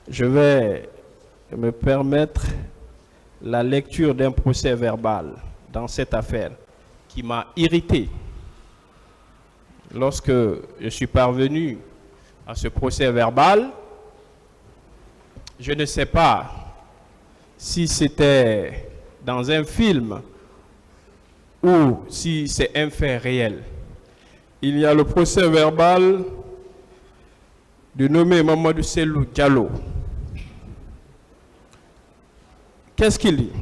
Je vais me permettre la lecture d'un procès verbal dans cette affaire qui m'a irrité. Lorsque je suis parvenu à ce procès verbal, je ne sais pas si c'était dans un film ou si c'est un fait réel. Il y a le procès verbal du nommé Mamadou Selou Diallo. Qu'est-ce qu'il dit?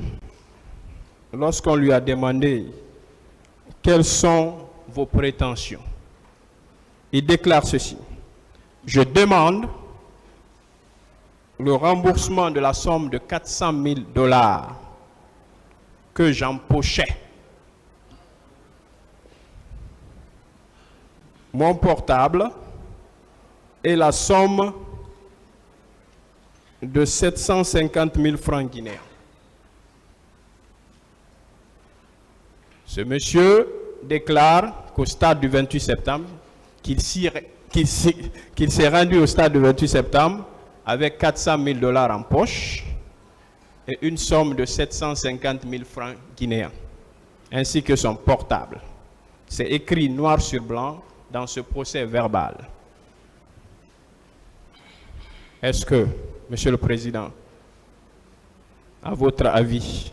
Lorsqu'on lui a demandé quelles sont vos prétentions, il déclare ceci: je demande le remboursement de la somme de 400 000 $ que j'empochais. Mon portable et la somme de 750 000 francs guinéens. Ce monsieur déclare qu'au stade du 28 septembre, qu'il s'est rendu au stade du 28 septembre avec 400 000 $ en poche et une somme de 750 000 francs guinéens, ainsi que son portable. C'est écrit noir sur blanc dans ce procès verbal. Est-ce que, Monsieur le Président, à votre avis,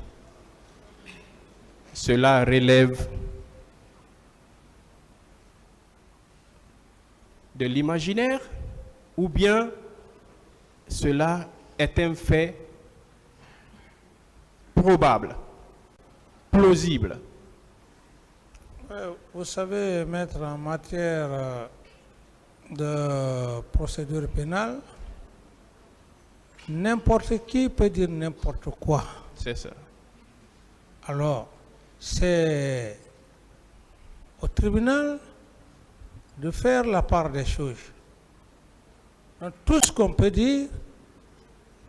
cela relève de l'imaginaire ou bien cela est un fait probable, plausible? Vous savez, maître, en matière de procédure pénale, n'importe qui peut dire n'importe quoi. C'est ça. Alors, c'est au tribunal de faire la part des choses. Donc, tout ce qu'on peut dire,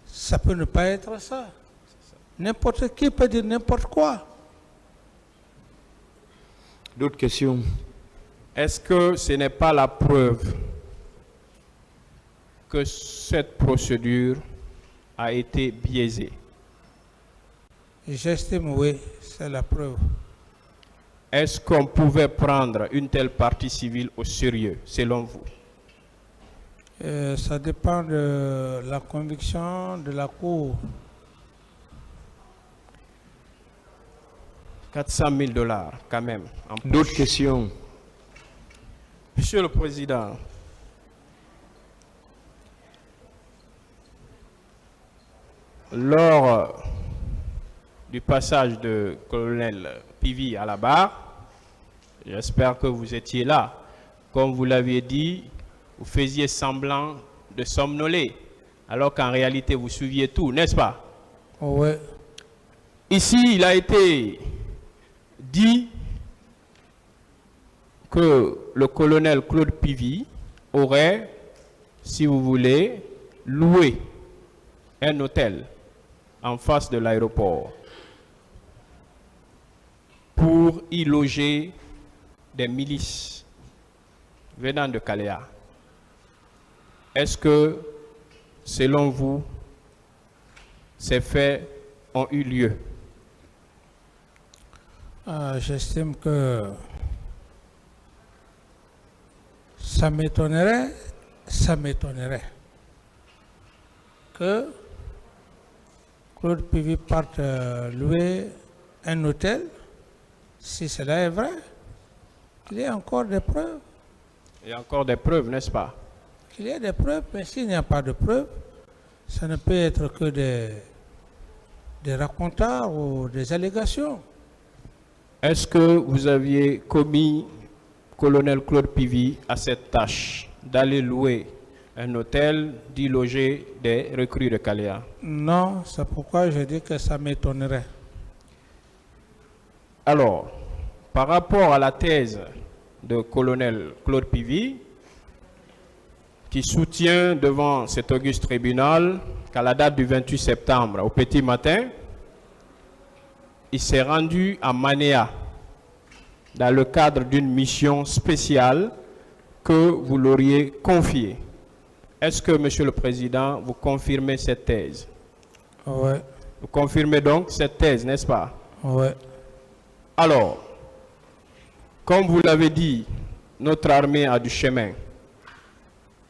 ça peut ne pas être ça. N'importe qui peut dire n'importe quoi. D'autres questions? Est-ce que ce n'est pas la preuve que cette procédure a été biaisée? J'estime, oui, c'est la preuve. Est-ce qu'on pouvait prendre une telle partie civile au sérieux, selon vous? Ça dépend de la conviction de la Cour. 400 000 $ quand même. D'autres questions? Monsieur le Président, lors du passage de colonel Pivi à la barre, j'espère que vous étiez là. Comme vous l'aviez dit, vous faisiez semblant de somnoler, alors qu'en réalité vous suiviez tout, n'est-ce pas? Oui. Ici, il a été dit que le colonel Claude Pivi aurait, si vous voulez, loué un hôtel en face de l'aéroport pour y loger des milices venant de Kaléa. Est-ce que, selon vous, ces faits ont eu lieu? J'estime que ça m'étonnerait que Claude Pivi parte louer un hôtel, si cela est vrai. Il y a encore des preuves. Il y a encore des preuves, n'est-ce pas? Il y a des preuves, mais s'il n'y a pas de preuves, ça ne peut être que des racontards ou des allégations. Est-ce que vous aviez commis, colonel Claude Pivi, à cette tâche d'aller louer un hôtel, d'y loger des recrues de Kaléa? Non, c'est pourquoi je dis que ça m'étonnerait. Alors, par rapport à la thèse de colonel Claude Pivi, qui soutient devant cet auguste tribunal qu'à la date du 28 septembre, au petit matin, il s'est rendu à Manéa dans le cadre d'une mission spéciale que vous l'auriez confiée. Est-ce que, Monsieur le Président, vous confirmez cette thèse? Oui, Vous confirmez donc cette thèse, n'est-ce pas? oui. Alors, comme vous l'avez dit, notre armée a du chemin.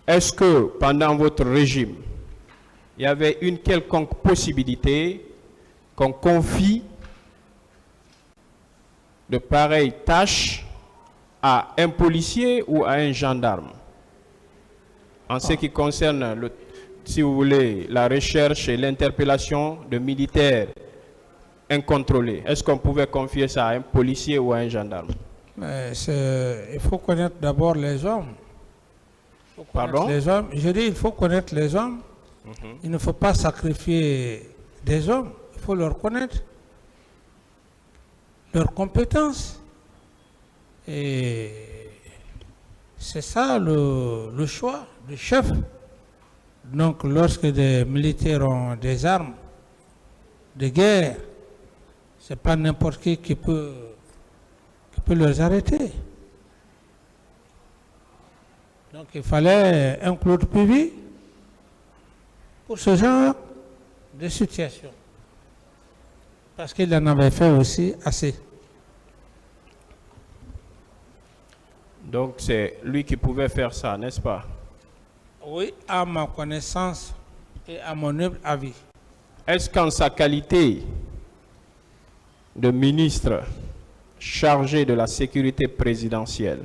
Est-ce que pendant votre régime, il y avait une quelconque possibilité qu'on confie de pareilles tâches à un policier ou à un gendarme? En ce qui concerne, si vous voulez, la recherche et l'interpellation de militaires incontrôlés, est-ce qu'on pouvait confier ça à un policier ou à un gendarme? Mais il faut connaître d'abord les hommes. Pardon? Les hommes. Je dis, il faut connaître les hommes. Il ne faut pas sacrifier des hommes. Il faut leur connaître, leurs compétences. Et c'est ça le choix du chef. Donc, lorsque des militaires ont des armes de guerre, c'est pas n'importe qui peut les arrêter. Donc, il fallait un Claude Pivy pour ce genre de situation. Parce qu'il en avait fait aussi assez. Donc c'est lui qui pouvait faire ça, n'est-ce pas? Oui, à ma connaissance et à mon humble avis. Est-ce qu'en sa qualité de ministre chargé de la sécurité présidentielle,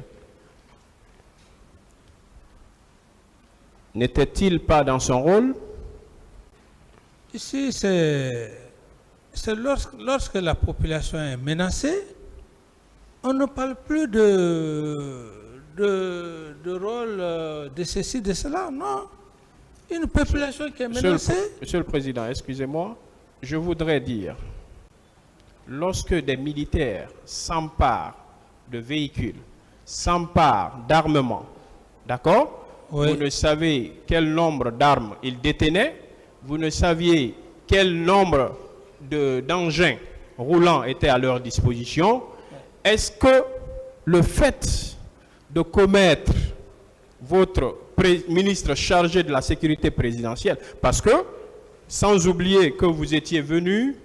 n'était-il pas dans son rôle? Ici, c'est lorsque la population est menacée, on ne parle plus de rôle de ceci, de cela, non. Une population qui est menacée. Monsieur le Président, excusez-moi, je voudrais dire, lorsque des militaires s'emparent de véhicules, s'emparent d'armements, d'accord? Oui. Vous ne savez quel nombre d'armes ils détenaient, vous ne saviez quel nombre d'engins roulants étaient à leur disposition. Est-ce que le fait de commettre votre ministre chargé de la sécurité présidentielle, parce que, sans oublier que vous étiez venu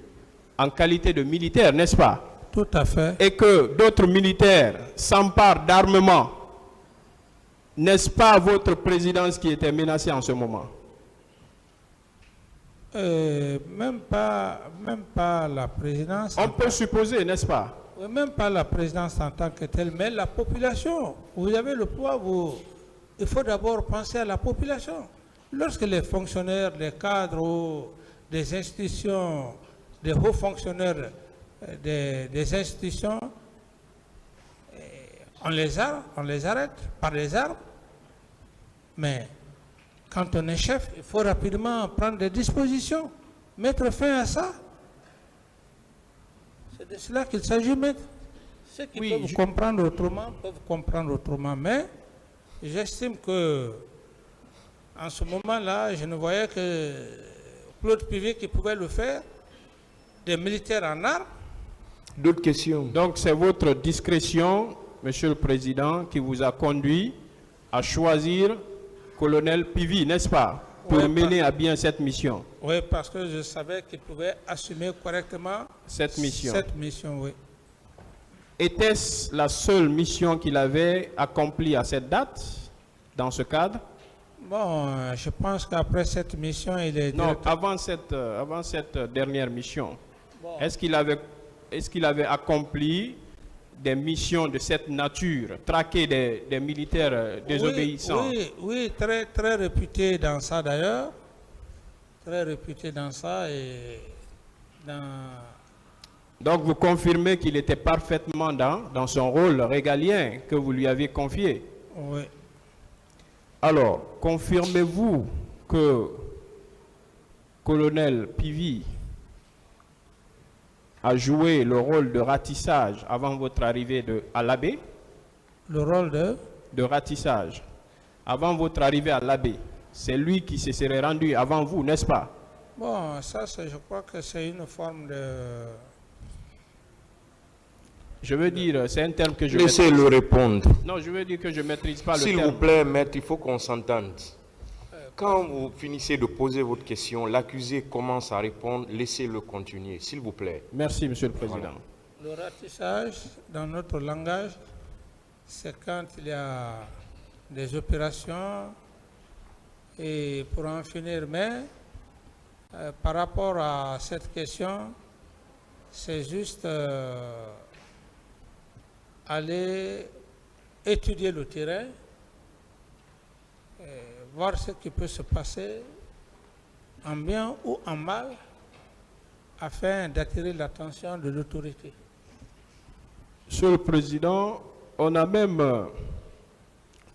en qualité de militaire, n'est-ce pas? Tout à fait. Et que d'autres militaires s'emparent d'armement, n'est-ce pas votre présidence qui était menacée en ce moment? Même pas la présidence. On peut supposer, n'est-ce pas? Même pas la présidence en tant que telle, mais la population. Vous avez le poids, il faut d'abord penser à la population. Lorsque les fonctionnaires, les cadres ou des institutions, des hauts fonctionnaires des institutions, on les arrête par les armes. Mais quand on est chef, il faut rapidement prendre des dispositions, mettre fin à ça. C'est de cela qu'il s'agit maintenant. Ceux qui peuvent comprendre autrement, mais j'estime que en ce moment-là, je ne voyais que Claude Pivy qui pouvait le faire, des militaires en armes. D'autres questions? Donc c'est votre discrétion, Monsieur le Président, qui vous a conduit à choisir Colonel Pivy, n'est-ce pas, pour mener à bien cette mission? Oui, parce que je savais qu'il pouvait assumer correctement cette mission. Cette mission, oui. Était-ce la seule mission qu'il avait accomplie à cette date, dans ce cadre? Bon, je pense qu'après cette mission, il est... Non, avant cette dernière mission, bon. Est-ce qu'il avait accompli des missions de cette nature, traquer des militaires désobéissants? Oui, très, très réputé dans ça d'ailleurs. Très réputé dans ça et dans... Donc vous confirmez qu'il était parfaitement dans son rôle régalien que vous lui aviez confié? Oui. Alors, confirmez-vous que Colonel Pivy a joué le rôle de ratissage avant votre arrivée à l'Abbé? Le rôle de ratissage. Avant votre arrivée à l'Abbé, c'est lui qui se serait rendu avant vous, n'est-ce pas? Bon, ça, je crois que c'est une forme de... Je veux dire, c'est un terme que je... Laissez-le répondre. Non, je veux dire que je ne maîtrise pas le terme. S'il vous plaît, maître, il faut qu'on s'entende. Quand vous finissez de poser votre question, l'accusé commence à répondre, laissez-le continuer, s'il vous plaît. Merci, Monsieur le Président. Voilà. Le ratissage, dans notre langage, c'est quand il y a des opérations et pour en finir, mais par rapport à cette question, c'est juste aller étudier le terrain, voir ce qui peut se passer en bien ou en mal, afin d'attirer l'attention de l'autorité. Monsieur le Président, on a même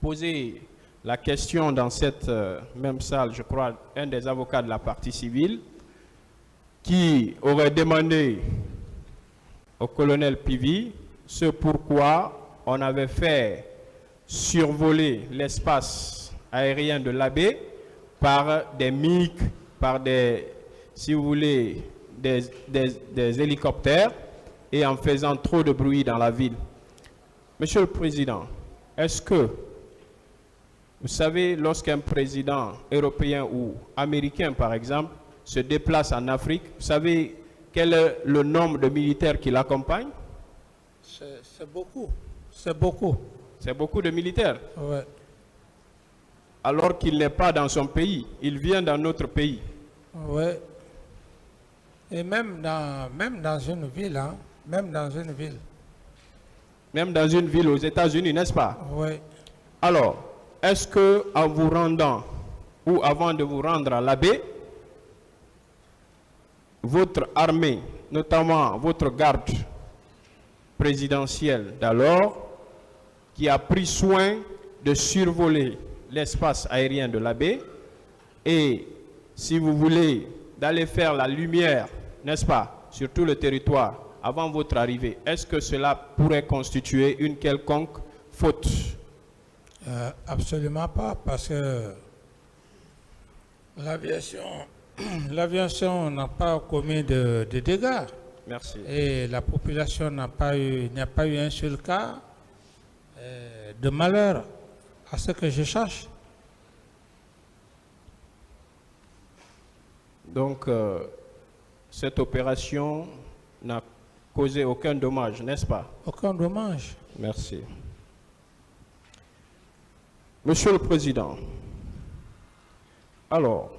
posé la question dans cette même salle, je crois, un des avocats de la partie civile, qui aurait demandé au colonel Pivi ce pourquoi on avait fait survoler l'espace aérien de l'Abbé par des MiG, par des, si vous voulez, des hélicoptères et en faisant trop de bruit dans la ville. Monsieur le Président, est-ce que, vous savez, lorsqu'un président européen ou américain, par exemple, se déplace en Afrique, vous savez quel est le nombre de militaires qui l'accompagnent? C'est beaucoup. C'est beaucoup. C'est beaucoup de militaires. Ouais. Alors qu'il n'est pas dans son pays, il vient dans notre pays. Oui. Et même dans une ville, hein, même dans une ville. Même dans une ville aux États-Unis, n'est-ce pas? Oui. Alors, est-ce que en vous rendant ou avant de vous rendre à l'Abbé, votre armée, notamment votre garde présidentielle d'alors, qui a pris soin de survoler l'espace aérien de l'Abbé et, si vous voulez, d'aller faire la lumière, n'est-ce pas, sur tout le territoire avant votre arrivée, est-ce que cela pourrait constituer une quelconque faute? Absolument pas, parce que l'aviation n'a pas commis de dégâts. Merci. Et la population n'a pas eu un seul cas de malheur, à ce que je cherche. Donc, cette opération n'a causé aucun dommage, n'est-ce pas? Aucun dommage. Merci. Monsieur le Président, alors,